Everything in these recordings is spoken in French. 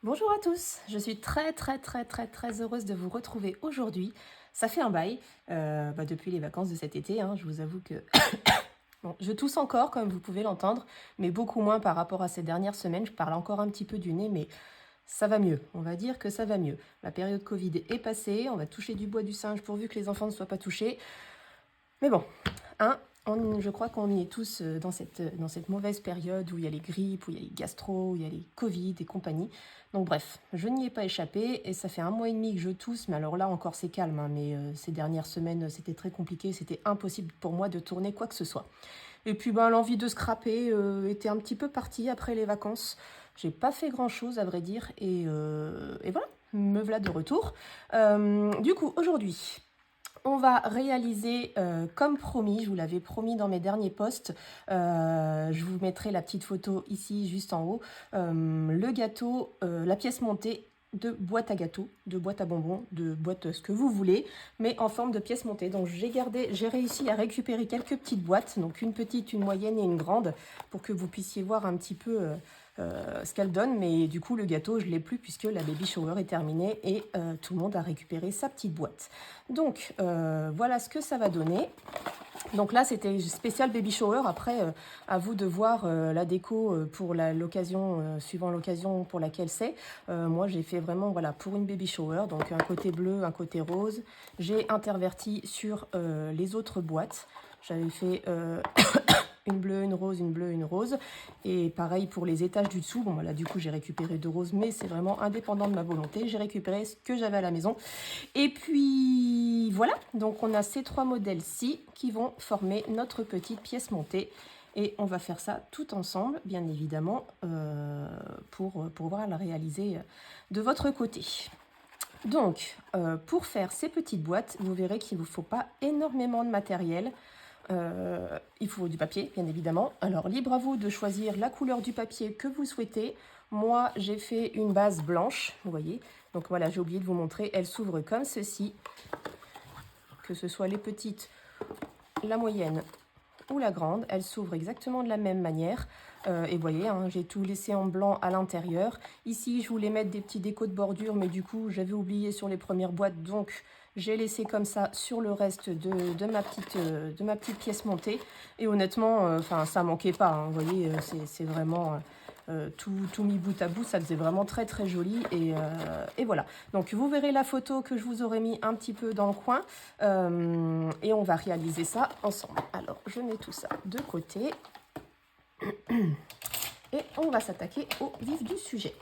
Bonjour à tous, je suis très heureuse de vous retrouver aujourd'hui. Ça fait un bail, depuis les vacances de cet été, hein, je vous avoue que bon, je tousse encore comme vous pouvez l'entendre, mais beaucoup moins par rapport à ces dernières semaines. Je parle encore un petit peu du nez, mais ça va mieux, on va dire que ça va mieux. La période Covid est passée, on va toucher du bois du singe pourvu que les enfants ne soient pas touchés. Mais bon, hein, je crois qu'on y est tous dans cette mauvaise période où il y a les grippes, où il y a les gastro, où il y a les Covid et compagnie. Donc bref, je n'y ai pas échappé et ça fait 1 mois et demi que je tousse, mais alors là encore c'est calme, hein, mais ces dernières semaines c'était très compliqué, c'était impossible pour moi de tourner quoi que ce soit. Et puis l'envie de scraper était un petit peu partie après les vacances. J'ai pas fait grand chose à vrai dire et voilà, me voilà de retour. Du coup aujourd'hui, on va réaliser comme promis, je vous l'avais promis dans mes derniers posts, je vous mettrai la petite photo ici juste en haut, le gâteau, la pièce montée de boîte à gâteaux, de boîte à bonbons, de boîte ce que vous voulez, mais en forme de pièce montée. Donc j'ai réussi à récupérer quelques petites boîtes, donc une petite, une moyenne et une grande, pour que vous puissiez voir un petit peu ce qu'elle donne, mais du coup le gâteau je l'ai plus puisque la baby shower est terminée et tout le monde a récupéré sa petite boîte. Donc voilà ce que ça va donner. Donc là c'était spécial baby shower, après à vous de voir la déco pour l'occasion, suivant l'occasion pour laquelle c'est. Moi j'ai fait vraiment voilà pour une baby shower, donc un côté bleu, un côté rose. J'ai interverti sur les autres boîtes. J'avais fait une bleue, une rose, une bleue, une rose. Et pareil pour les étages du dessous. Bon, voilà, du coup, j'ai récupéré 2 roses, mais c'est vraiment indépendant de ma volonté. J'ai récupéré ce que j'avais à la maison. Et puis, voilà. Donc, on a ces 3 modèles-ci qui vont former notre petite pièce montée. Et on va faire ça tout ensemble, bien évidemment, pour pouvoir la réaliser de votre côté. Donc, pour faire ces petites boîtes, vous verrez qu'il ne vous faut pas énormément de matériel. Il faut du papier, bien évidemment. Alors, libre à vous de choisir la couleur du papier que vous souhaitez. Moi, j'ai fait une base blanche, vous voyez. Donc voilà, j'ai oublié de vous montrer. Elle s'ouvre comme ceci. Que ce soit les petites, la moyenne ou la grande, elle s'ouvre exactement de la même manière. Et vous voyez, hein, j'ai tout laissé en blanc à l'intérieur. Ici, je voulais mettre des petits décos de bordure, mais du coup, j'avais oublié sur les premières boîtes, donc j'ai laissé comme ça sur le reste de ma petite pièce montée. Et honnêtement, ça manquait pas, hein, vous voyez, c'est vraiment... tout mis bout à bout, ça faisait vraiment très joli et voilà. Donc vous verrez la photo que je vous aurais mis un petit peu dans le coin et on va réaliser ça ensemble. Alors je mets tout ça de côté et on va s'attaquer au vif du sujet.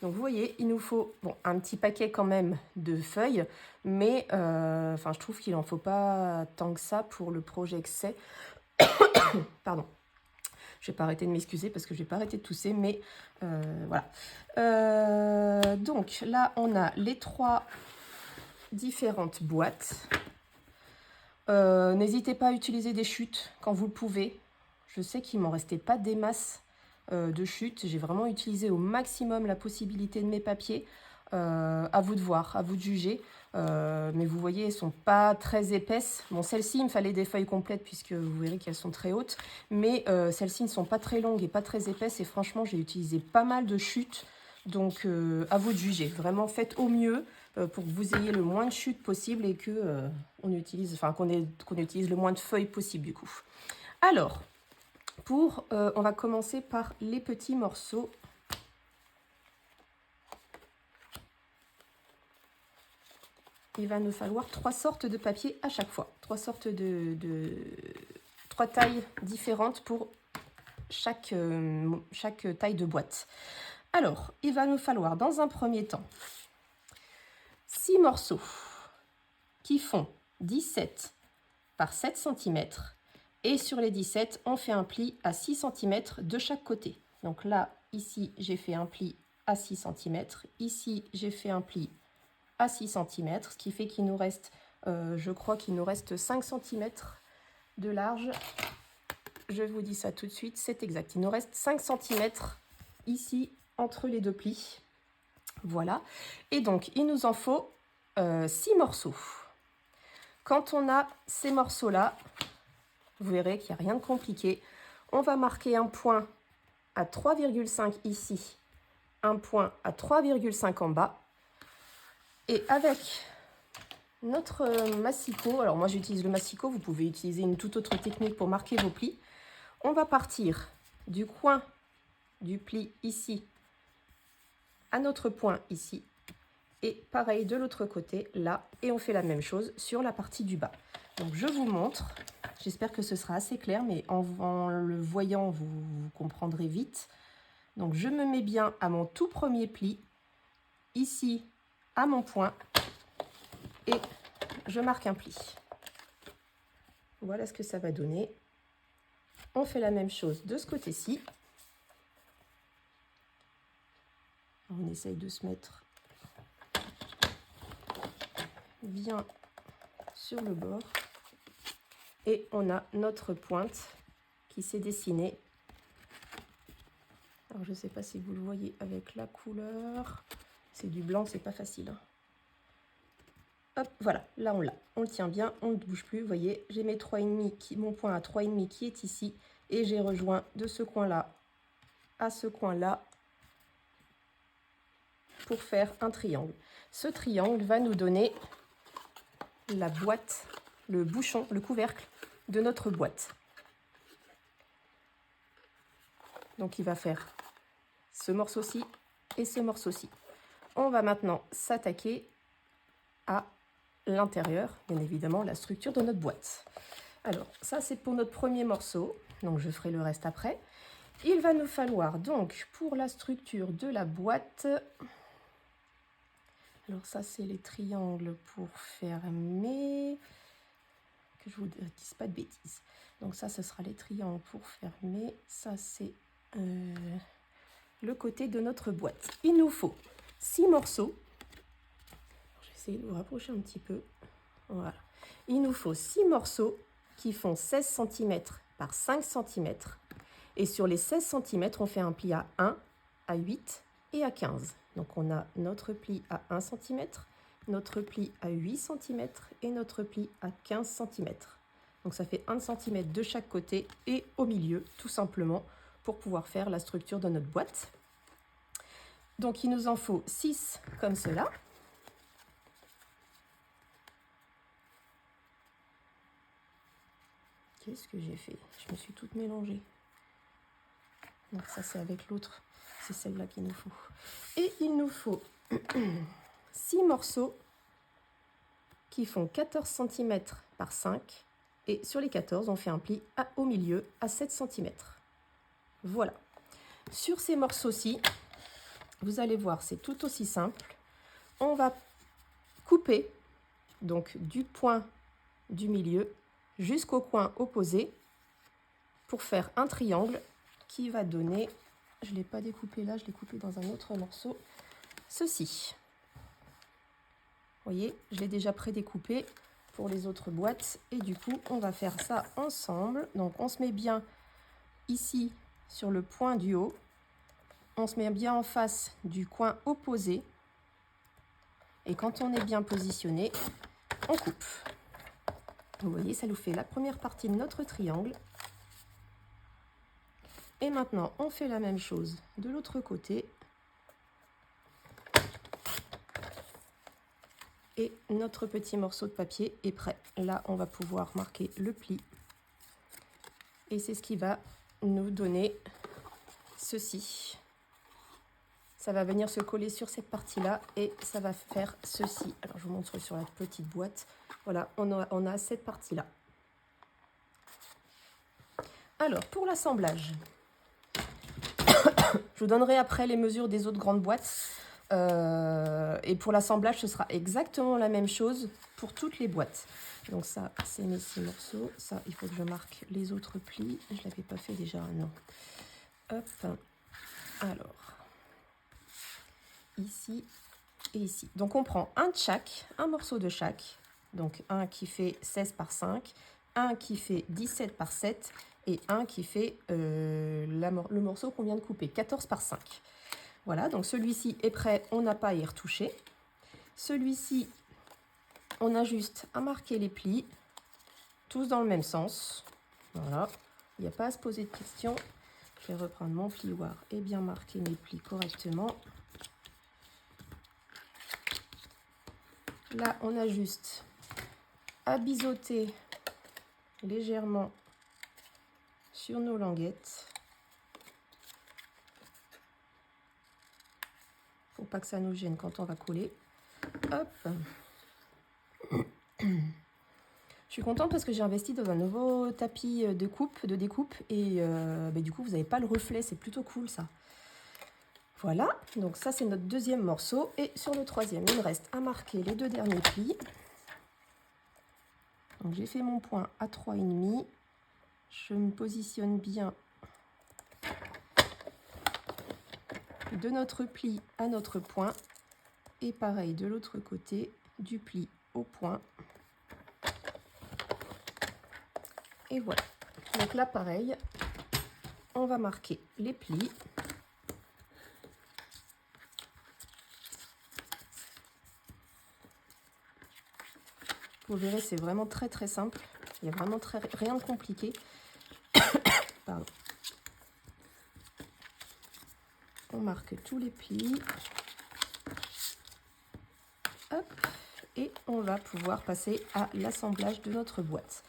Donc vous voyez, il nous faut un petit paquet quand même de feuilles, mais je trouve qu'il n'en faut pas tant que ça pour le projet que c'est. Pardon. Je vais pas arrêter de m'excuser parce que je vais pas arrêter de tousser, mais voilà. Donc là, on a les 3 différentes boîtes. N'hésitez pas à utiliser des chutes quand vous le pouvez. Je sais qu'il m'en restait pas des masses de chutes. J'ai vraiment utilisé au maximum la possibilité de mes papiers. À vous de voir, à vous de juger. Mais vous voyez, elles sont pas très épaisses. Bon, celles-ci, il me fallait des feuilles complètes puisque vous verrez qu'elles sont très hautes. Mais celles-ci ne sont pas très longues et pas très épaisses. Et franchement, j'ai utilisé pas mal de chutes. Donc, à vous de juger. Vraiment, faites au mieux pour que vous ayez le moins de chutes possible et que qu'on utilise le moins de feuilles possible du coup. Alors, on va commencer par les petits morceaux. Il va nous falloir 3 sortes de papier à chaque fois. 3 sortes de 3 tailles différentes pour chaque taille de boîte. Alors, il va nous falloir dans un premier temps 6 morceaux qui font 17 par 7 cm. Et sur les 17, on fait un pli à 6 cm de chaque côté. Donc là, ici, j'ai fait un pli à 6 cm. Ici, j'ai fait un pli à 6 cm, ce qui fait qu'il nous reste, je crois qu'il nous reste 5 cm de large. Je vous dis ça tout de suite, c'est exact. Il nous reste 5 cm ici, entre les 2 plis. Voilà. Et donc, il nous en faut 6 morceaux. Quand on a ces morceaux-là, vous verrez qu'il n'y a rien de compliqué. On va marquer un point à 3,5 ici un point à 3,5 en bas. Et avec notre massicot, alors moi j'utilise le massicot, vous pouvez utiliser une toute autre technique pour marquer vos plis. On va partir du coin du pli ici à notre point ici. Et pareil de l'autre côté, là, et on fait la même chose sur la partie du bas. Donc je vous montre, j'espère que ce sera assez clair, mais en le voyant, vous comprendrez vite. Donc je me mets bien à mon tout premier pli, ici à mon point, et je marque un pli. Voilà ce que ça va donner. On fait la même chose de ce côté-ci. On essaye de se mettre bien sur le bord. Et on a notre pointe qui s'est dessinée. Alors je ne sais pas si vous le voyez avec la couleur. C'est du blanc, c'est pas facile. Hop, voilà, là on l'a. On le tient bien, on ne bouge plus. Vous voyez, j'ai mes 3,5, mon point à 3,5 qui est ici. Et j'ai rejoint de ce coin-là à ce coin-là pour faire un triangle. Ce triangle va nous donner la boîte, le bouchon, le couvercle de notre boîte. Donc il va faire ce morceau-ci et ce morceau-ci. On va maintenant s'attaquer à l'intérieur, bien évidemment, la structure de notre boîte. Alors ça c'est pour notre premier morceau, donc je ferai le reste après. Il va nous falloir donc pour la structure de la boîte, alors ça c'est les triangles pour fermer, que je vous dise pas de bêtises. Donc ça ce sera les triangles pour fermer, ça c'est le côté de notre boîte. Il nous faut 6 morceaux. Je vais essayer de vous rapprocher un petit peu. Voilà. Il nous faut 6 morceaux qui font 16 cm par 5 cm. Et sur les 16 cm, on fait un pli à 1, à 8 et à 15. Donc on a notre pli à 1 cm, notre pli à 8 cm et notre pli à 15 cm. Donc ça fait 1 cm de chaque côté et au milieu, tout simplement, pour pouvoir faire la structure de notre boîte. Donc il nous en faut 6 comme cela. Qu'est-ce que j'ai fait? Je me suis toute mélangée. Donc ça c'est avec l'autre, c'est celle-là qu'il nous faut. Et il nous faut 6 morceaux qui font 14 cm par 5. Et sur les 14, on fait un pli au milieu à 7 cm. Voilà. Sur ces morceaux-ci, vous allez voir, c'est tout aussi simple. On va couper donc du point du milieu jusqu'au coin opposé pour faire un triangle qui va donner, je ne l'ai pas découpé là, je l'ai coupé dans un autre morceau, ceci. Vous voyez, je l'ai déjà prédécoupé pour les autres boîtes et du coup, on va faire ça ensemble. Donc, on se met bien ici sur le point du haut. On se met bien en face du coin opposé. Et quand on est bien positionné, on coupe. Vous voyez, ça nous fait la première partie de notre triangle. Et maintenant, on fait la même chose de l'autre côté. Et notre petit morceau de papier est prêt. Là, on va pouvoir marquer le pli. Et c'est ce qui va nous donner ceci. Ça va venir se coller sur cette partie-là et ça va faire ceci. Alors, je vous montre sur la petite boîte. Voilà, on a cette partie-là. Alors, pour l'assemblage, je vous donnerai après les mesures des autres grandes boîtes. Et pour l'assemblage, ce sera exactement la même chose pour toutes les boîtes. Donc ça, c'est mes 6 morceaux. Ça, il faut que je marque les autres plis. Je ne l'avais pas fait déjà, non. Hop. Alors, ici et ici. Donc on prend un de chaque, un morceau de chaque. Donc un qui fait 16 par 5, un qui fait 17 par 7 et un qui fait le morceau qu'on vient de couper, 14 par 5. Voilà, donc celui-ci est prêt, on n'a pas à y retoucher. Celui-ci, on a juste à marquer les plis, tous dans le même sens. Voilà, il n'y a pas à se poser de questions. Je vais reprendre mon plioir et bien marquer mes plis correctement. Là, on a juste à biseauter légèrement sur nos languettes pour pas que ça nous gêne quand on va coller. Hop. Je suis contente parce que j'ai investi dans un nouveau tapis de découpe et du coup vous n'avez pas le reflet, c'est plutôt cool ça. Voilà, donc ça c'est notre deuxième morceau et sur le troisième il me reste à marquer les 2 derniers plis. Donc j'ai fait mon point à 3,5, je me positionne bien de notre pli à notre point et pareil de l'autre côté du pli au point. Et voilà, donc là pareil, on va marquer les plis. Vous verrez, c'est vraiment très très simple, il n'y a vraiment rien de compliqué. Pardon. On marque tous les plis. Hop, et on va pouvoir passer à l'assemblage de notre boîte.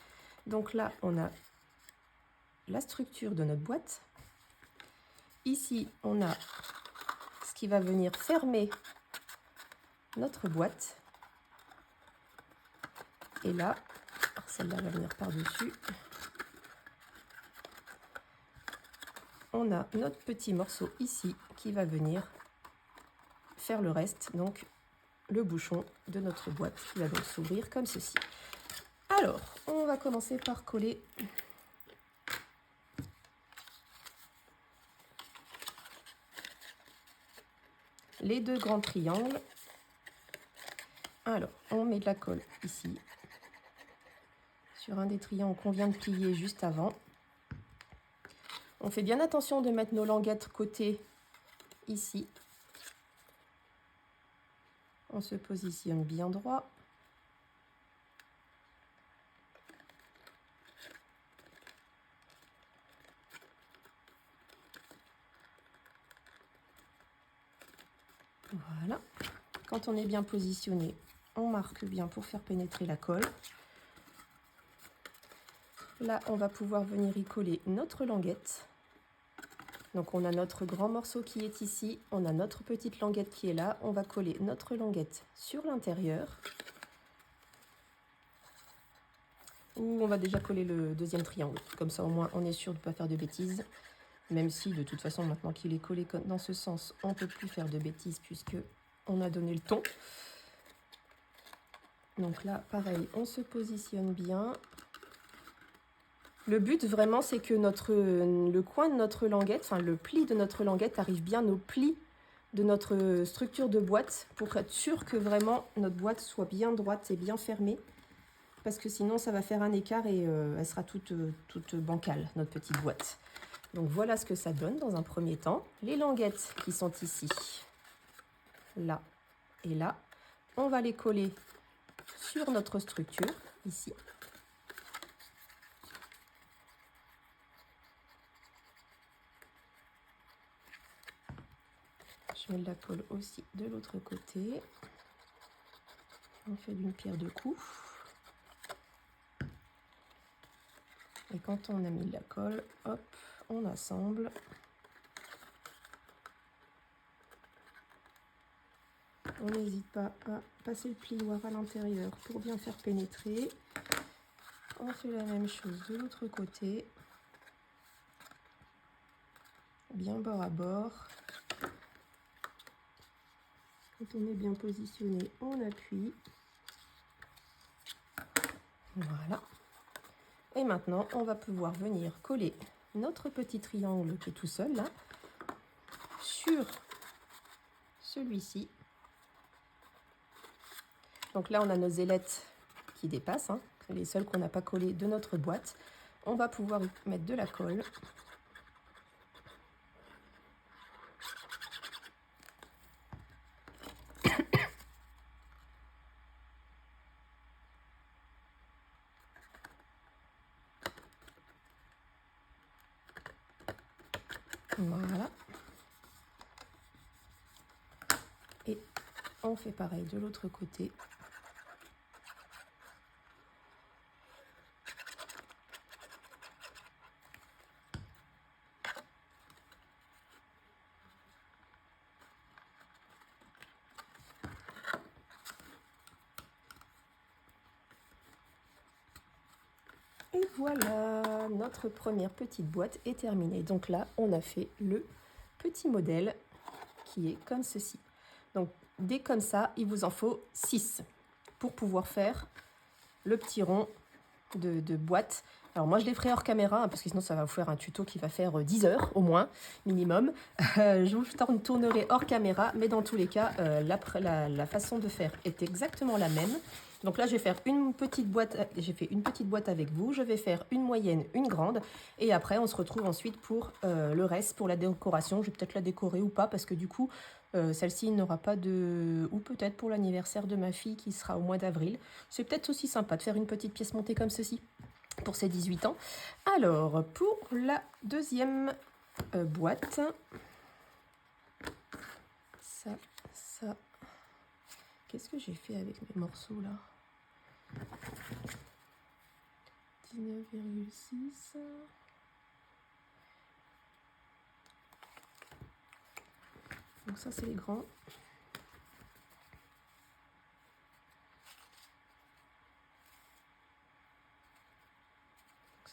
Donc là, on a la structure de notre boîte. Ici, on a ce qui va venir fermer notre boîte. Et là, celle-là va venir par-dessus. On a notre petit morceau ici qui va venir faire le reste, donc le bouchon de notre boîte qui va donc s'ouvrir comme ceci. Alors, on va commencer par coller les 2 grands triangles. Alors, on met de la colle ici, sur un des triangles qu'on vient de plier juste avant. On fait bien attention de mettre nos languettes côté ici. On se positionne bien droit. Voilà. Quand on est bien positionné, on marque bien pour faire pénétrer la colle. Là, on va pouvoir venir y coller notre languette. Donc on a notre grand morceau qui est ici, on a notre petite languette qui est là. On va coller notre languette sur l'intérieur. Ou on va déjà coller le deuxième triangle. Comme ça, au moins, on est sûr de ne pas faire de bêtises. Même si, de toute façon, maintenant qu'il est collé dans ce sens, on ne peut plus faire de bêtises puisque on a donné le ton. Donc là, pareil, on se positionne bien. Le but, vraiment, c'est que le coin de notre languette, enfin le pli de notre languette arrive bien au pli de notre structure de boîte pour être sûr que vraiment notre boîte soit bien droite et bien fermée. Parce que sinon, ça va faire un écart et elle sera toute bancale, notre petite boîte. Donc voilà ce que ça donne dans un premier temps. Les languettes qui sont ici, là et là, on va les coller sur notre structure, ici. Je mets de la colle aussi de l'autre côté. On fait d'une pierre deux coups. Et quand on a mis de la colle, hop, on assemble. On n'hésite pas à passer le plioir à l'intérieur pour bien faire pénétrer. On fait la même chose de l'autre côté. Bien bord à bord. Quand on est bien positionné, on appuie. Voilà. Et maintenant, on va pouvoir venir coller notre petit triangle qui est tout seul là sur celui-ci. Donc là, on a nos ailettes qui dépassent, hein, les seules qu'on n'a pas collées de notre boîte. On va pouvoir y mettre de la colle. Voilà. Et on fait pareil de l'autre côté. Et voilà, notre première petite boîte est terminée. Donc là, on a fait le petit modèle qui est comme ceci. Donc, dès comme ça, il vous en faut 6 pour pouvoir faire le petit rond de boîte. Alors moi, je les ferai hors caméra, hein, parce que sinon, ça va vous faire un tuto qui va faire 10 heures au moins, minimum. Je vous tournerai hors caméra, mais dans tous les cas, la façon de faire est exactement la même. Donc là, je vais faire une petite boîte. J'ai fait une petite boîte avec vous. Je vais faire une moyenne, une grande. Et après, on se retrouve ensuite pour le reste, pour la décoration. Je vais peut-être la décorer ou pas, parce que du coup, celle-ci n'aura pas de... Ou peut-être pour l'anniversaire de ma fille, qui sera au mois d'avril. C'est peut-être aussi sympa de faire une petite pièce montée comme ceci, pour ses 18 ans. Alors, pour la deuxième boîte... Ça... Qu'est-ce que j'ai fait avec mes morceaux, là ? 19,6. Donc ça, c'est les grands.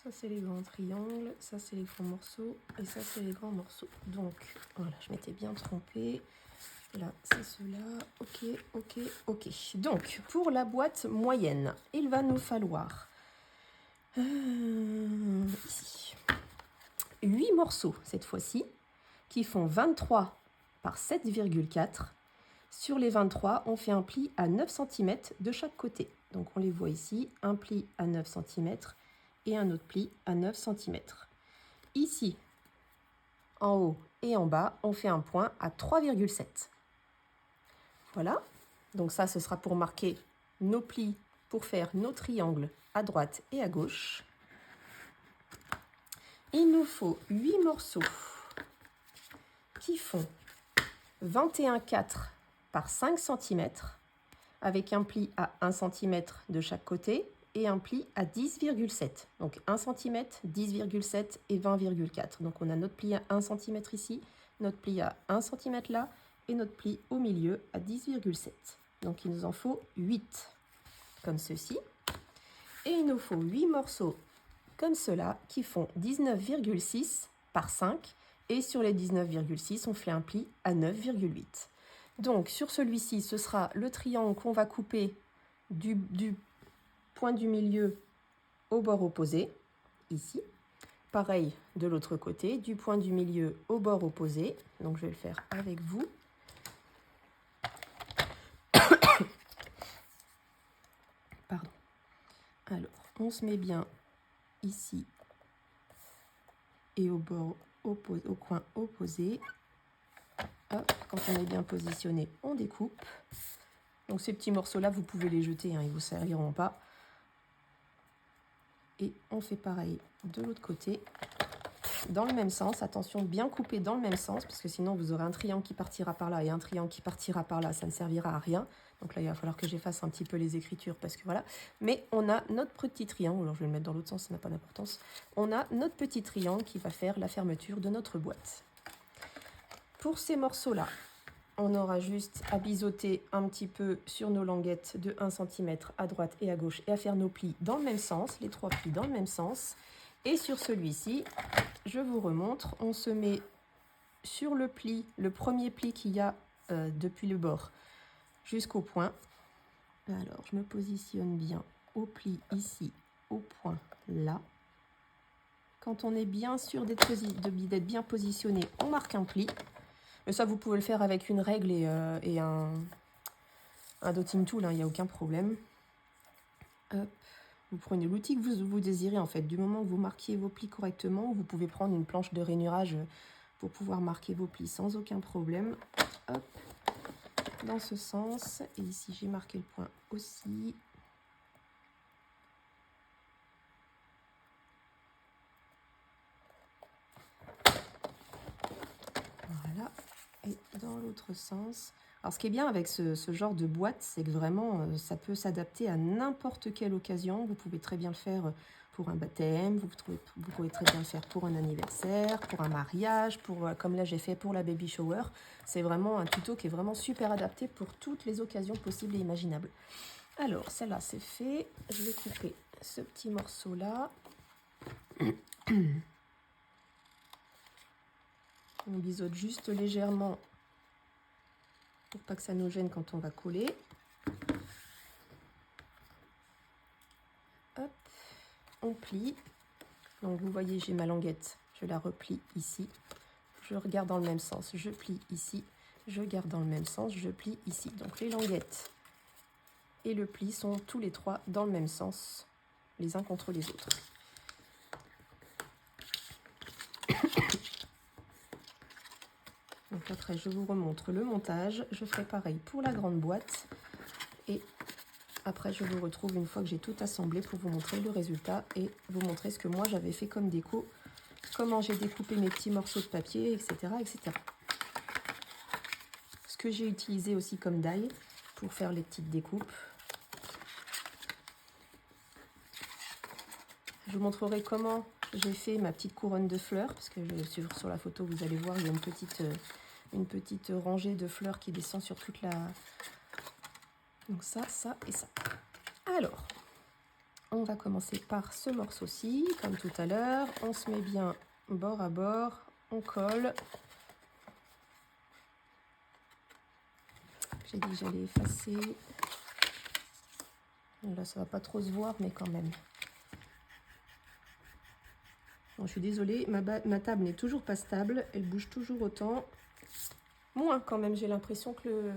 Ça, c'est les grands triangles. Ça, c'est les grands morceaux. Et ça, c'est les grands morceaux. Donc, voilà, je m'étais bien trompée. Là, c'est ceux-là. Ok, ok, ok. Donc, pour la boîte moyenne, il va nous falloir ici 8 morceaux cette fois-ci, qui font 23 par 7,4. Sur les 23, on fait un pli à 9 cm de chaque côté. Donc, on les voit ici, un pli à 9 cm et un autre pli à 9 cm. Ici, en haut et en bas, on fait un point à 3,7. Voilà, donc ça, ce sera pour marquer nos plis, pour faire nos triangles à droite et à gauche. Il nous faut 8 morceaux qui font 21,4 par 5 cm, avec un pli à 1 cm de chaque côté et un pli à 10,7. Donc 1 cm, 10,7 et 20,4. Donc on a notre pli à 1 cm ici, notre pli à 1 cm là, et notre pli au milieu à 10,7. Donc il nous en faut 8, comme ceci. Et il nous faut 8 morceaux comme cela, qui font 19,6 par 5. Et sur les 19,6, on fait un pli à 9,8. Donc sur celui-ci, ce sera le triangle qu'on va couper du point du milieu au bord opposé, ici. Pareil de l'autre côté, du point du milieu au bord opposé. Donc je vais le faire avec vous. Pardon. Alors, on se met bien ici et au bord opposé, au coin opposé. Hop, quand on est bien positionné, on découpe. Donc ces petits morceaux-là, vous pouvez les jeter, hein, ils ne vous serviront pas. Et on fait pareil de l'autre côté, dans le même sens. Attention, bien couper dans le même sens, parce que sinon vous aurez un triangle qui partira par là et un triangle qui partira par là, ça ne servira à rien. Donc là, il va falloir que j'efface un petit peu les écritures, parce que voilà. Mais on a notre petit triangle, alors je vais le mettre dans l'autre sens, ça n'a pas d'importance. On a notre petit triangle qui va faire la fermeture de notre boîte. Pour ces morceaux-là, on aura juste à biseauter un petit peu sur nos languettes de 1 cm à droite et à gauche et à faire nos plis dans le même sens, les 3 plis dans le même sens. Et sur celui-ci, je vous remontre, on se met sur le pli, le premier pli qu'il y a depuis le bord jusqu'au point. Alors, je me positionne bien au pli ici, au point là. Quand on est bien sûr d'être bien positionné, on marque un pli. Mais ça, vous pouvez le faire avec une règle et un dotting tool, hein, il n'y a aucun problème. Hop. Vous prenez l'outil que vous désirez, en fait. Du moment que vous marquiez vos plis correctement, vous pouvez prendre une planche de rainurage pour pouvoir marquer vos plis sans aucun problème. Hop. Dans ce sens. Et ici, j'ai marqué le point aussi. dans l'autre sens. Alors ce qui est bien avec ce genre de boîte, c'est que vraiment ça peut s'adapter à n'importe quelle occasion. Vous pouvez très bien le faire pour un baptême, vous pouvez très bien le faire pour un anniversaire, pour un mariage, comme là j'ai fait pour la baby shower. C'est vraiment un tuto qui est vraiment super adapté pour toutes les occasions possibles et imaginables. Alors celle-là c'est fait, je vais couper ce petit morceau là. On biseaute juste légèrement pour pas que ça nous gêne quand on va coller. Hop, on plie. Donc vous voyez, j'ai ma languette, je la replie ici. Je regarde dans le même sens, je plie ici. Je garde dans le même sens, je plie ici. Donc les languettes et le pli sont tous les trois dans le même sens, les uns contre les autres. Donc après, je vous remontre le montage. Je ferai pareil pour la grande boîte. Et après, je vous retrouve une fois que j'ai tout assemblé pour vous montrer le résultat et vous montrer ce que moi j'avais fait comme déco, comment j'ai découpé mes petits morceaux de papier, etc., etc. Ce que j'ai utilisé aussi comme die pour faire les petites découpes. Je vous montrerai comment j'ai fait ma petite couronne de fleurs, parce que sur la photo, vous allez voir, il y a une petite rangée de fleurs qui descend sur toute la... Donc ça et ça. Alors, on va commencer par ce morceau-ci, comme tout à l'heure. On se met bien bord à bord, on colle. J'ai dit que j'allais effacer. Là, ça va pas trop se voir, mais quand même. Bon, je suis désolée, ma table n'est toujours pas stable. Elle bouge toujours autant. Moins quand même, j'ai l'impression que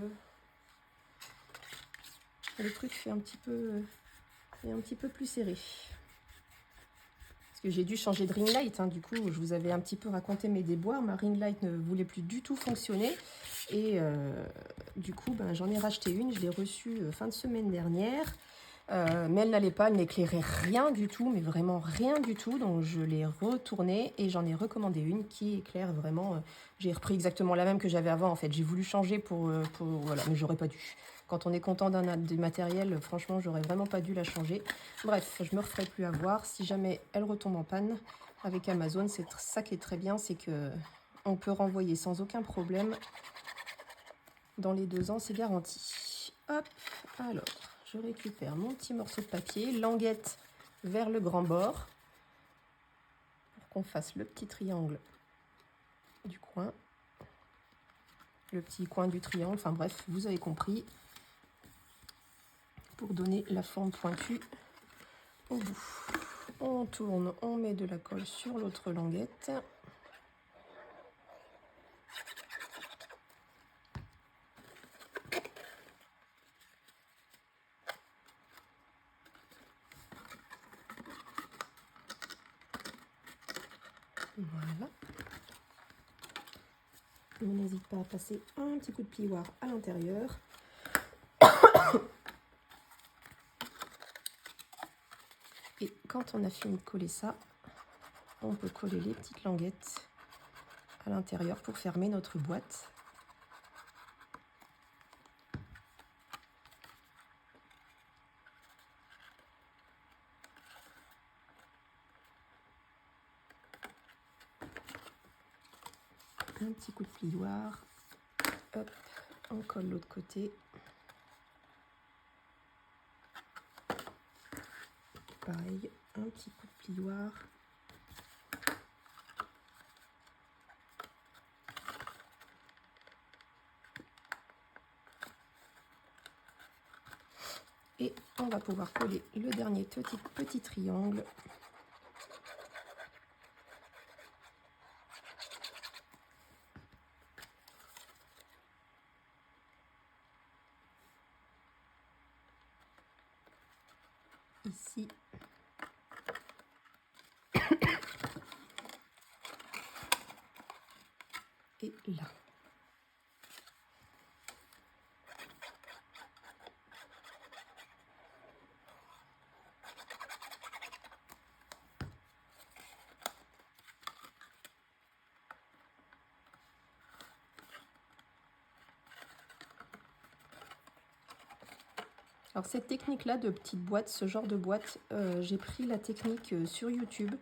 le truc fait un petit peu plus serré. Parce que j'ai dû changer de ring light, hein. Du coup, je vous avais un petit peu raconté mes déboires. Ma ring light ne voulait plus du tout fonctionner. Et du coup, j'en ai racheté une. Je l'ai reçue fin de semaine dernière. Mais elle n'allait pas, elle n'éclairait rien du tout, mais vraiment rien du tout. Donc je l'ai retournée et j'en ai recommandé une qui éclaire vraiment. J'ai repris exactement la même que j'avais avant en fait. J'ai voulu changer pour voilà, mais j'aurais pas dû. Quand on est content du matériel, franchement, j'aurais vraiment pas dû la changer. Bref, je me referai plus avoir. Si jamais elle retombe en panne avec Amazon, c'est ça qui est très bien, c'est que on peut renvoyer sans aucun problème. Dans les 2 ans, c'est garanti. Hop, alors. Je récupère mon petit morceau de papier, languette vers le grand bord, pour qu'on fasse le petit triangle du coin, le petit coin du triangle, enfin bref, vous avez compris, pour donner la forme pointue au bout. On tourne, on met de la colle sur l'autre languette. Voilà. On n'hésite pas à passer un petit coup de plioir à l'intérieur. Et quand on a fini de coller ça, on peut coller les petites languettes à l'intérieur pour fermer notre boîte. Un petit coup de plioir, hop, on colle l'autre côté. Pareil, un petit coup de plioir. Et on va pouvoir coller le dernier petit triangle. Ici. Et là. Alors cette technique-là de petite boîte, ce genre de boîte, j'ai pris la technique sur YouTube.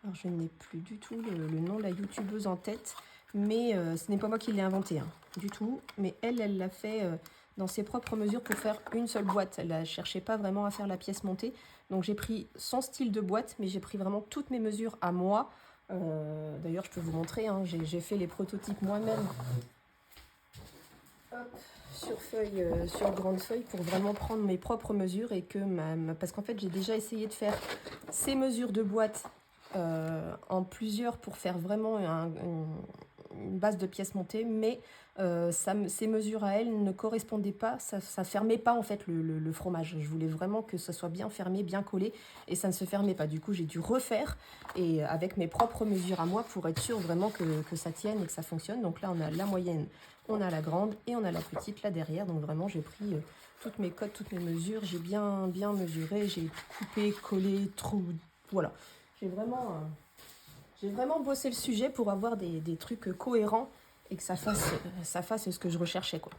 Alors je n'ai plus du tout le nom de la youtubeuse en tête, mais ce n'est pas moi qui l'ai inventé, hein, du tout. Mais elle l'a fait dans ses propres mesures pour faire une seule boîte. Elle ne cherchait pas vraiment à faire la pièce montée. Donc j'ai pris son style de boîte, mais j'ai pris vraiment toutes mes mesures à moi. D'ailleurs je peux vous montrer, hein, j'ai fait les prototypes moi-même. Sur feuille, sur grande feuille pour vraiment prendre mes propres mesures et que parce qu'en fait j'ai déjà essayé de faire ces mesures de boîte en plusieurs pour faire vraiment une base de pièces montées, mais ces mesures à elle ne correspondaient pas, ça fermait pas en fait le fromage. Je voulais vraiment que ça soit bien fermé, bien collé, et ça ne se fermait pas. Du coup j'ai dû refaire et avec mes propres mesures à moi pour être sûr vraiment que ça tienne et que ça fonctionne. Donc là on a la moyenne, on a la grande et on a la petite là derrière. Donc vraiment j'ai pris toutes mes codes, toutes mes mesures, j'ai bien mesuré, j'ai coupé, collé, trou, voilà. J'ai vraiment bossé le sujet pour avoir des trucs cohérents et que ça fasse ce que je recherchais, quoi.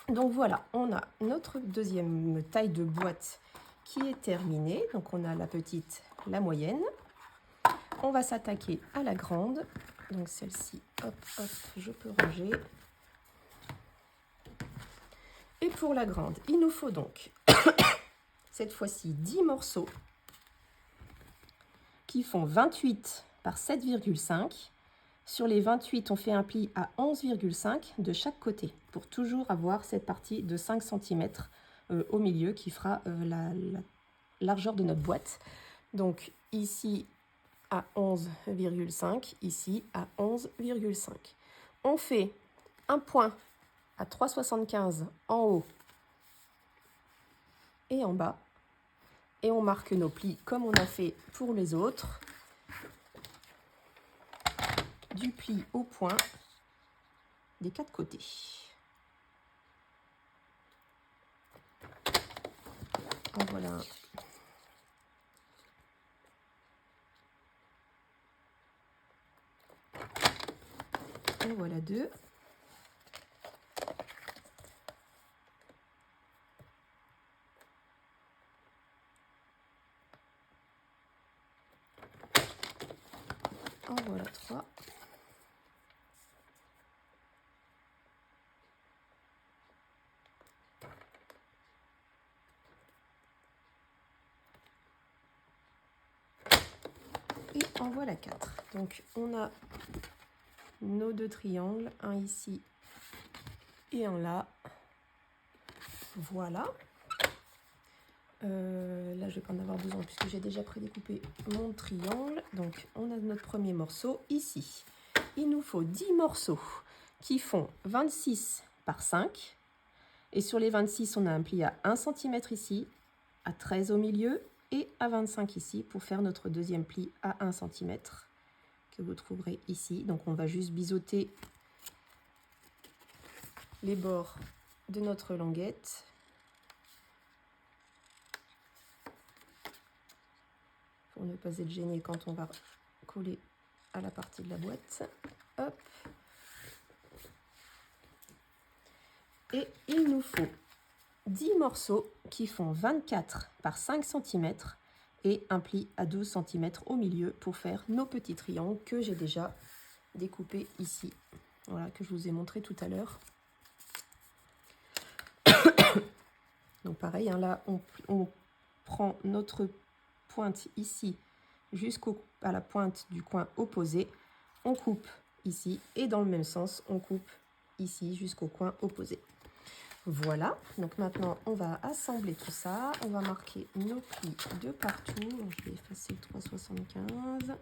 Donc voilà, on a notre deuxième taille de boîte qui est terminée. Donc on a la petite, la moyenne. On va s'attaquer à la grande. Donc celle-ci, hop, hop, je peux ranger. Et pour la grande, il nous faut donc cette fois-ci 10 morceaux qui font 28 par 7,5. Sur les 28, on fait un pli à 11,5 de chaque côté pour toujours avoir cette partie de 5 cm au milieu qui fera la largeur de notre boîte. Donc ici à 11,5, ici à 11,5. On fait un point à 3,75 en haut et en bas. Et on marque nos plis comme on a fait pour les autres. Du pli au point des 4 côtés. En voilà un. En voilà deux. En voilà trois. Et en voilà 4. Donc on a nos deux triangles, un ici et un là. Voilà. Là, je vais pas en avoir besoin puisque j'ai déjà prédécoupé mon triangle. Donc, on a notre premier morceau ici. Il nous faut 10 morceaux qui font 26 par 5. Et sur les 26, on a un pli à 1 cm ici, à 13 au milieu et à 25 ici pour faire notre deuxième pli à 1 cm que vous trouverez ici. Donc, on va juste biseauter les bords de notre languette. Pour ne pas être gêné quand on va coller à la partie de la boîte. Hop. Et il nous faut 10 morceaux qui font 24 par 5 cm et un pli à 12 cm au milieu pour faire nos petits triangles que j'ai déjà découpés ici. Voilà, que je vous ai montré tout à l'heure. Donc pareil, hein, là on prend notre pointe ici jusqu'à la pointe du coin opposé. On coupe ici et dans le même sens, on coupe ici jusqu'au coin opposé. Voilà, donc maintenant on va assembler tout ça. On va marquer nos plis de partout. Donc, je vais effacer le 3,75.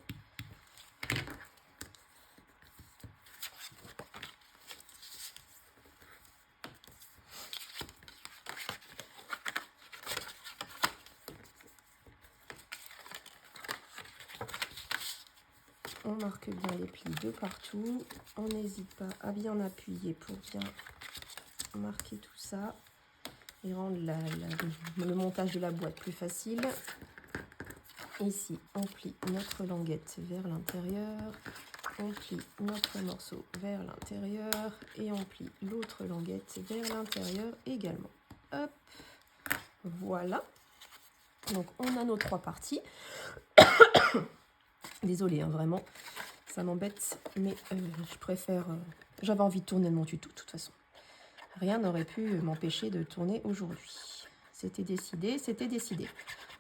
On marque bien les plis de partout. On n'hésite pas à bien appuyer pour bien marquer tout ça et rendre le montage de la boîte plus facile. Ici, on plie notre languette vers l'intérieur. On plie notre morceau vers l'intérieur et on plie l'autre languette vers l'intérieur également. Hop. Voilà. Donc on a nos 3 parties. Désolée, hein, vraiment, ça m'embête, mais je préfère... J'avais envie de tourner mon tuto, de toute façon. Rien n'aurait pu m'empêcher de tourner aujourd'hui. C'était décidé, c'était décidé.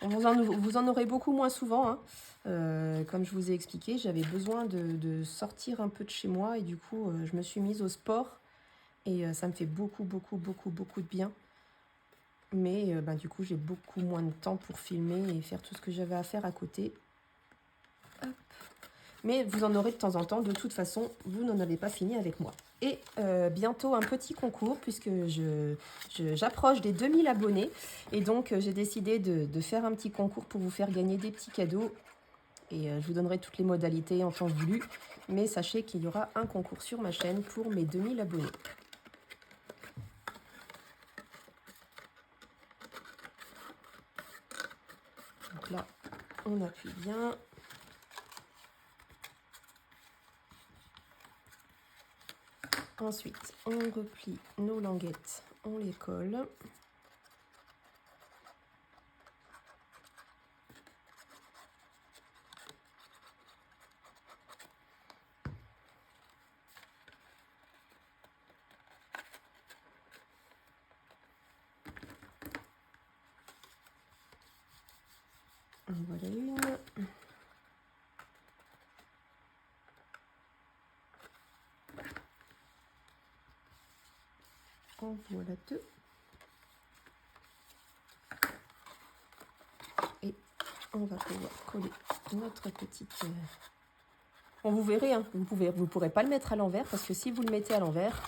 Vous en aurez beaucoup moins souvent, hein. Comme je vous ai expliqué, j'avais besoin de sortir un peu de chez moi et du coup, je me suis mise au sport et ça me fait beaucoup de bien. Mais du coup, j'ai beaucoup moins de temps pour filmer et faire tout ce que j'avais à faire à côté. Hop. Mais vous en aurez de temps en temps. De toute façon, vous n'en avez pas fini avec moi. Et bientôt un petit concours puisque j'approche des 2000 abonnés. Et donc, j'ai décidé de faire un petit concours pour vous faire gagner des petits cadeaux. Et je vous donnerai toutes les modalités en temps voulu. Mais sachez qu'il y aura un concours sur ma chaîne pour mes 2000 abonnés. Donc là, on appuie bien. Ensuite, on replie nos languettes, on les colle. En voilà une. En voilà deux. Et on va pouvoir coller notre petite... Bon, vous verrez, hein, vous pourrez pas le mettre à l'envers parce que si vous le mettez à l'envers,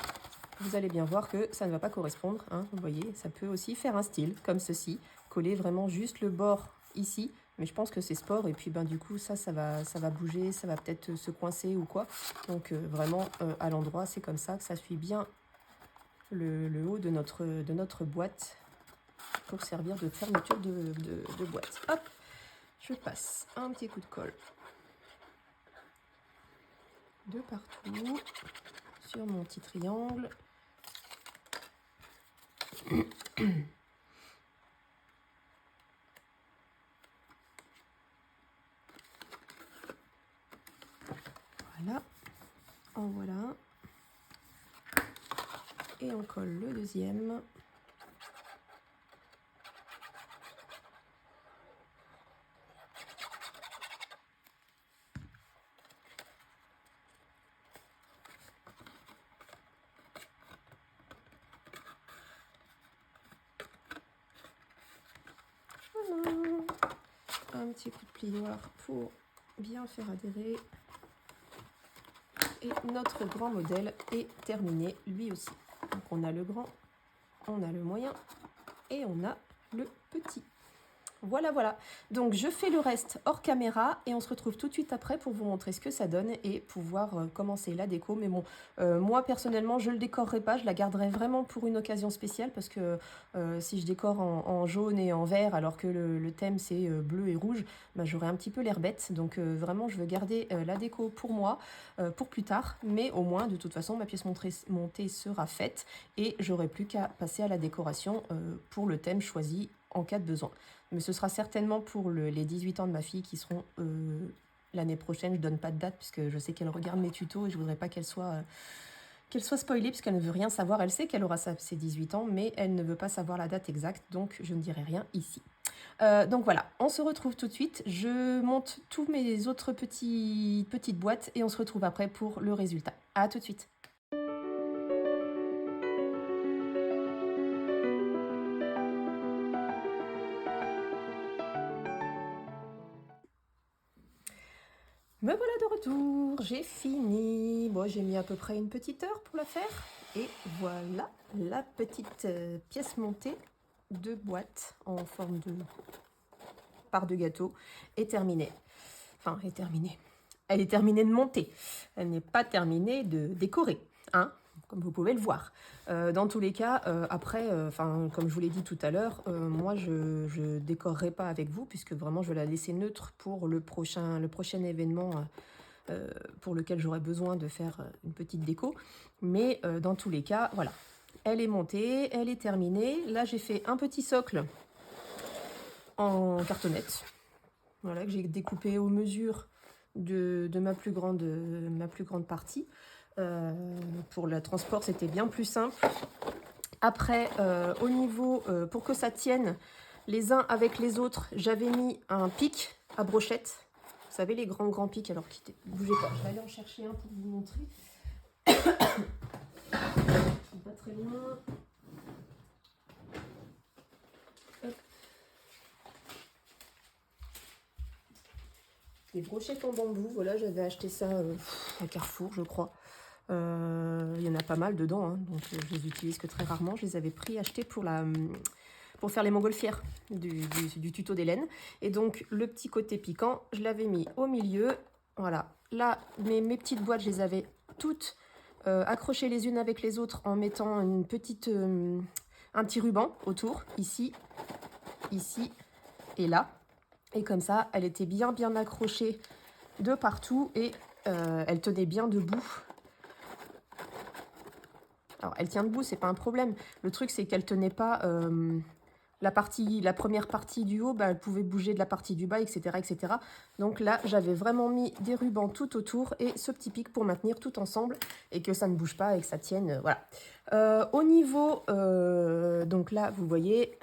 vous allez bien voir que ça ne va pas correspondre. Hein, vous voyez, ça peut aussi faire un style comme ceci. Coller vraiment juste le bord ici. Mais je pense que c'est sport et puis du coup ça va bouger, ça va peut-être se coincer ou quoi. Donc vraiment à l'endroit, c'est comme ça que ça suit bien le haut de notre boîte pour servir de fermeture de boîte. Hop, je passe un petit coup de colle de partout sur mon petit triangle. Voilà, en voilà un. Et on colle le deuxième. Voilà. Un petit coup de plioir pour bien faire adhérer. Et notre grand modèle est terminé lui aussi. Donc on a le grand, on a le moyen et on a le petit. Voilà, voilà. Donc je fais le reste hors caméra et on se retrouve tout de suite après pour vous montrer ce que ça donne et pouvoir commencer la déco. Mais bon, moi personnellement, je ne le décorerai pas, je la garderai vraiment pour une occasion spéciale parce que si je décore en jaune et en vert alors que le thème c'est bleu et rouge, j'aurai un petit peu l'air bête. Donc vraiment, je veux garder la déco pour moi, pour plus tard. Mais au moins, de toute façon, ma pièce montée sera faite et j'aurai plus qu'à passer à la décoration pour le thème choisi en cas de besoin. Mais ce sera certainement pour les 18 ans de ma fille qui seront l'année prochaine. Je ne donne pas de date puisque je sais qu'elle regarde mes tutos et je ne voudrais pas qu'elle soit spoilée puisqu'elle ne veut rien savoir. Elle sait qu'elle aura ses 18 ans, mais elle ne veut pas savoir la date exacte, donc je ne dirai rien ici. Donc voilà, on se retrouve tout de suite. Je monte tous mes autres petites boîtes et on se retrouve après pour le résultat. À tout de suite. Me voilà de retour, j'ai fini. Bon, j'ai mis à peu près une petite heure pour la faire. Et voilà la petite pièce montée de boîte en forme de part de gâteau est terminée. Enfin, est terminée. Elle est terminée de monter. Elle n'est pas terminée de décorer, hein, comme vous pouvez le voir. Dans tous les cas, après, comme je vous l'ai dit tout à l'heure, moi, je ne décorerai pas avec vous, puisque vraiment, je vais la laisser neutre pour le prochain événement pour lequel j'aurai besoin de faire une petite déco. Mais dans tous les cas, voilà. Elle est montée, elle est terminée. Là, j'ai fait un petit socle en cartonnette. Voilà, que j'ai découpé aux mesures de ma plus grande partie. Pour le transport, c'était bien plus simple. Après, au niveau, pour que ça tienne les uns avec les autres, j'avais mis un pic à brochette. Vous savez, les grands pics. Alors, bougez pas, je vais aller en chercher un pour vous montrer. Pas très loin. Hop. Des brochettes en bambou, voilà, j'avais acheté ça à Carrefour, je crois. Il y en a pas mal dedans, hein, donc je les utilise que très rarement. Je les avais achetés pour faire les montgolfières du tuto d'Hélène. Et donc le petit côté piquant, je l'avais mis au milieu. Voilà, là mes petites boîtes, je les avais toutes accrochées les unes avec les autres en mettant un petit ruban autour, ici et là. Et comme ça, elle était bien accrochée de partout et elle tenait bien debout. Alors, elle tient debout, c'est pas un problème. Le truc, c'est qu'elle tenait pas la première partie du haut, bah, elle pouvait bouger de la partie du bas, etc., etc. Donc là, j'avais vraiment mis des rubans tout autour et ce petit pic pour maintenir tout ensemble et que ça ne bouge pas et que ça tienne. Voilà. Au niveau, donc là, vous voyez,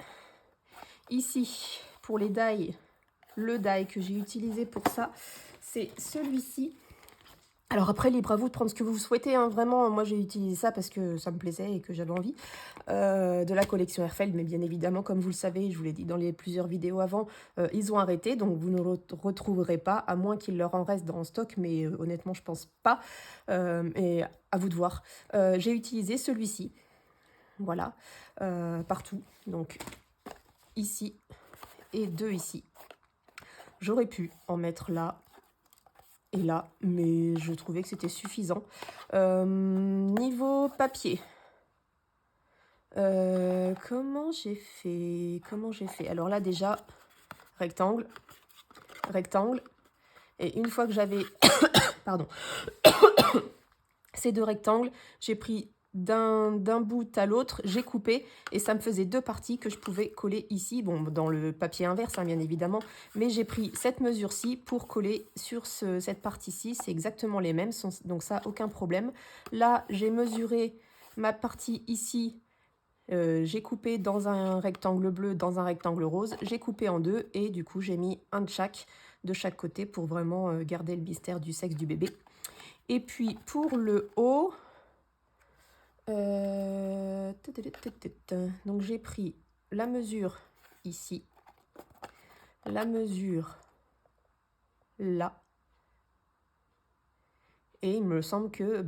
ici, pour les die, le die que j'ai utilisé pour ça, c'est celui-ci. Alors après, libre à vous de prendre ce que vous souhaitez, hein. Vraiment, moi j'ai utilisé ça parce que ça me plaisait et que j'avais envie. De la collection Airfeld, mais bien évidemment, comme vous le savez, je vous l'ai dit dans les plusieurs vidéos avant, ils ont arrêté, donc vous ne le retrouverez pas, à moins qu'il leur en reste dans stock, mais honnêtement, je pense pas. Et à vous de voir. J'ai utilisé celui-ci, voilà, partout, donc ici et deux ici. J'aurais pu en mettre là et là, mais je trouvais que c'était suffisant. Niveau papier, comment j'ai fait? Alors là, déjà, rectangle, et une fois que j'avais pardon, ces deux rectangles, j'ai pris d'un bout à l'autre, j'ai coupé et ça me faisait deux parties que je pouvais coller ici, bon, dans le papier inverse, hein, bien évidemment, mais j'ai pris cette mesure-ci pour coller sur cette partie-ci, c'est exactement les mêmes, donc ça, aucun problème. Là, j'ai mesuré ma partie ici, j'ai coupé dans un rectangle bleu, dans un rectangle rose, j'ai coupé en deux et du coup, j'ai mis un de chaque côté pour vraiment garder le mystère du sexe du bébé. Et puis, pour le haut... donc j'ai pris la mesure ici, la mesure là, et il me semble que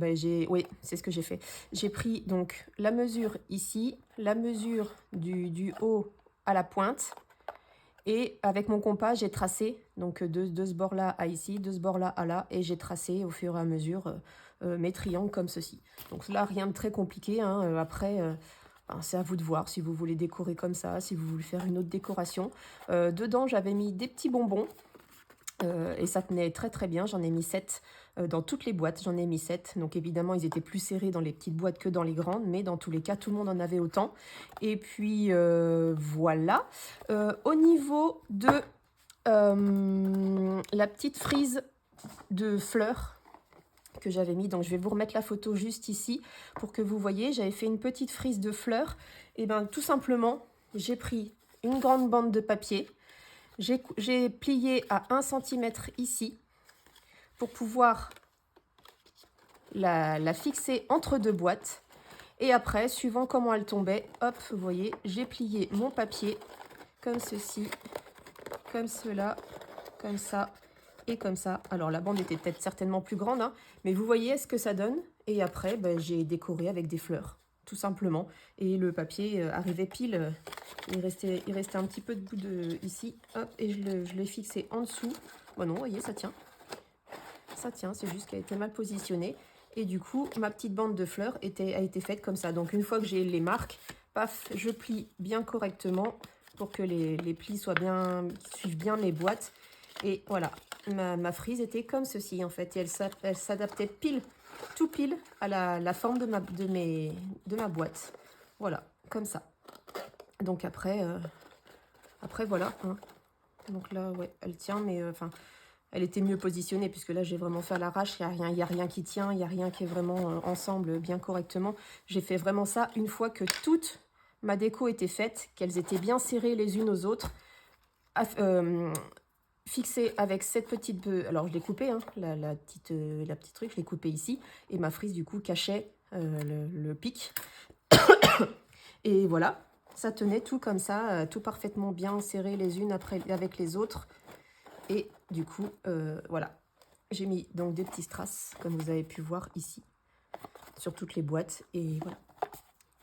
oui, c'est ce que j'ai fait. J'ai pris donc la mesure ici, la mesure du haut à la pointe, et avec mon compas j'ai tracé donc de ce bord là à ici, de ce bord là à là, et j'ai tracé au fur et à mesure mes triangles comme ceci. Donc là, rien de très compliqué, hein. Après, c'est à vous de voir si vous voulez décorer comme ça, si vous voulez faire une autre décoration. Dedans, j'avais mis des petits bonbons et ça tenait très bien. J'en ai mis 7 dans toutes les boîtes, j'en ai mis 7. Donc évidemment, ils étaient plus serrés dans les petites boîtes que dans les grandes, mais dans tous les cas, tout le monde en avait autant. Et puis voilà. Au niveau de la petite frise de fleurs que j'avais mis, donc je vais vous remettre la photo juste ici pour que vous voyez, j'avais fait une petite frise de fleurs, et bien tout simplement j'ai pris une grande bande de papier, j'ai plié à 1 cm ici pour pouvoir la fixer entre deux boîtes, et après suivant comment elle tombait, hop, vous voyez, j'ai plié mon papier comme ceci, comme cela, comme ça et comme ça. Alors la bande était peut-être certainement plus grande, hein, mais vous voyez ce que ça donne. Et après, j'ai décoré avec des fleurs, tout simplement. Et le papier arrivait pile, il restait un petit peu de bout ici, hop, et je l'ai fixé en dessous. Bon non, vous voyez, ça tient. Ça tient, c'est juste qu'elle était mal positionnée. Et du coup, ma petite bande de fleurs a été faite comme ça. Donc une fois que j'ai les marques, paf, je plie bien correctement pour que les plis suivent bien mes boîtes. Et voilà, ma frise était comme ceci en fait. Et elle s'adaptait tout pile à la forme de ma boîte. Voilà, comme ça. Donc après voilà, hein, Donc là, ouais, elle tient, mais enfin, elle était mieux positionnée, puisque là, j'ai vraiment fait à l'arrache. Il n'y a rien qui tient, il n'y a rien qui est vraiment ensemble bien correctement. J'ai fait vraiment ça une fois que toute ma déco était faite, qu'elles étaient bien serrées les unes aux autres, fixées avec cette petite... Alors, je l'ai coupée, hein, la petite truc, je l'ai coupée ici. Et ma frise, du coup, cachait le pic. Et voilà, ça tenait tout comme ça, tout parfaitement bien serré les unes avec les autres. Et du coup, voilà, j'ai mis donc des petits strass, comme vous avez pu voir ici, sur toutes les boîtes. Et voilà,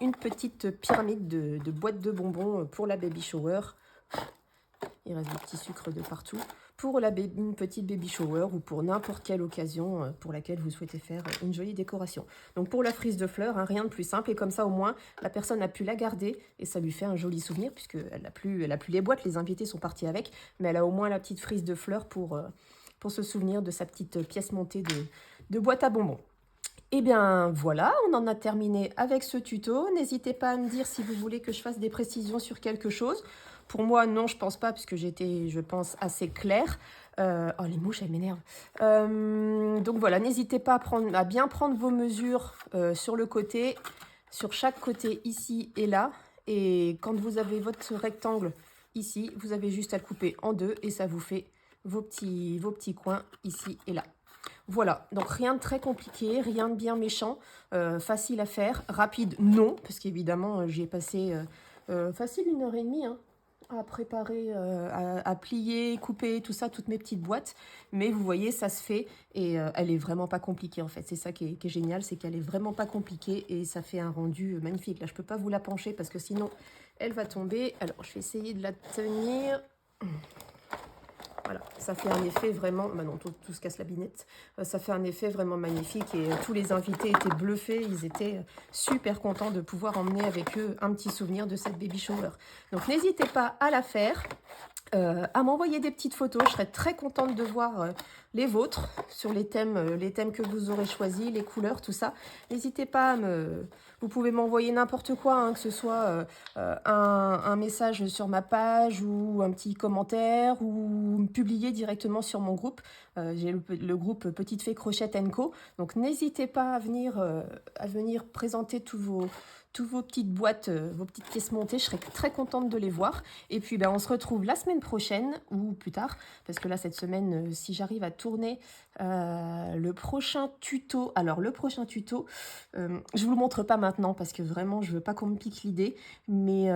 une petite pyramide de boîtes de bonbons pour la baby shower. Il reste du petit sucre de partout. Pour une petite baby shower ou pour n'importe quelle occasion pour laquelle vous souhaitez faire une jolie décoration. Donc pour la frise de fleurs, hein, rien de plus simple. Et comme ça, au moins, la personne a pu la garder et ça lui fait un joli souvenir puisqu'elle n'a plus les boîtes, les invités sont partis avec. Mais elle a au moins la petite frise de fleurs pour se souvenir de sa petite pièce montée de boîte à bonbons. Et bien voilà, on en a terminé avec ce tuto. N'hésitez pas à me dire si vous voulez que je fasse des précisions sur quelque chose. Pour moi, non, je pense pas, puisque j'étais, je pense, assez claire. Oh, les mouches, elles m'énervent. Donc voilà, n'hésitez pas à bien prendre vos mesures sur le côté, sur chaque côté ici et là. Et quand vous avez votre rectangle ici, vous avez juste à le couper en deux et ça vous fait vos petits coins ici et là. Voilà, donc rien de très compliqué, rien de bien méchant, facile à faire, rapide, non, parce qu'évidemment, j'y ai passé facile 1h30 hein, à préparer, à plier, couper, tout ça, toutes mes petites boîtes. Mais vous voyez, ça se fait et elle est vraiment pas compliquée en fait. C'est ça qui est génial, c'est qu'elle est vraiment pas compliquée et ça fait un rendu magnifique. Là, je peux pas vous la pencher parce que sinon, elle va tomber. Alors, je vais essayer de la tenir. Voilà, ça fait un effet vraiment... Bah non, tout se casse la binette. Ça fait un effet vraiment magnifique et tous les invités étaient bluffés. Ils étaient super contents de pouvoir emmener avec eux un petit souvenir de cette baby shower. Donc n'hésitez pas à la faire, à m'envoyer des petites photos. Je serais très contente de voir les vôtres sur les thèmes que vous aurez choisis, les couleurs, tout ça. N'hésitez pas à me... Vous pouvez m'envoyer n'importe quoi, hein, que ce soit un message sur ma page ou un petit commentaire ou me publier directement sur mon groupe. J'ai le groupe Petite Fée Crochette & Co. Donc n'hésitez pas à venir présenter tous vos petites boîtes, vos petites pièces montées. Je serais très contente de les voir. Et puis ben, on se retrouve la semaine prochaine ou plus tard. Parce que là, cette semaine, si j'arrive à tourner le prochain tuto. Alors le prochain tuto, je vous le montre pas maintenant parce que vraiment, je veux pas qu'on me pique l'idée. Mais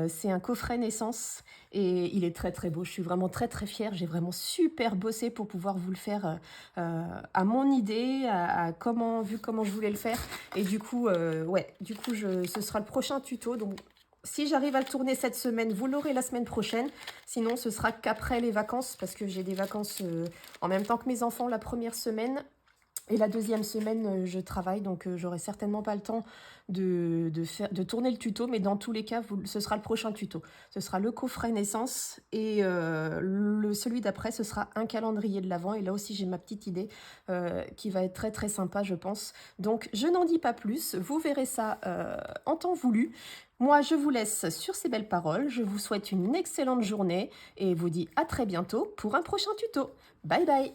c'est un coffret naissance. Et il est très très beau. Je suis vraiment très très fière. J'ai vraiment super bossé pour pouvoir vous le faire à mon idée, vu comment je voulais le faire. Et du coup, ouais, du coup, ce sera le prochain tuto. Donc, si j'arrive à le tourner cette semaine, vous l'aurez la semaine prochaine. Sinon, ce sera qu'après les vacances, parce que j'ai des vacances en même temps que mes enfants la première semaine. Et la deuxième semaine, je travaille, donc j'aurai certainement pas le temps de tourner le tuto. Mais dans tous les cas, ce sera le prochain tuto. Ce sera le coffret naissance et celui d'après, ce sera un calendrier de l'Avent. Et là aussi, j'ai ma petite idée qui va être très très sympa, je pense. Donc, je n'en dis pas plus. Vous verrez ça en temps voulu. Moi, je vous laisse sur ces belles paroles. Je vous souhaite une excellente journée et vous dis à très bientôt pour un prochain tuto. Bye bye!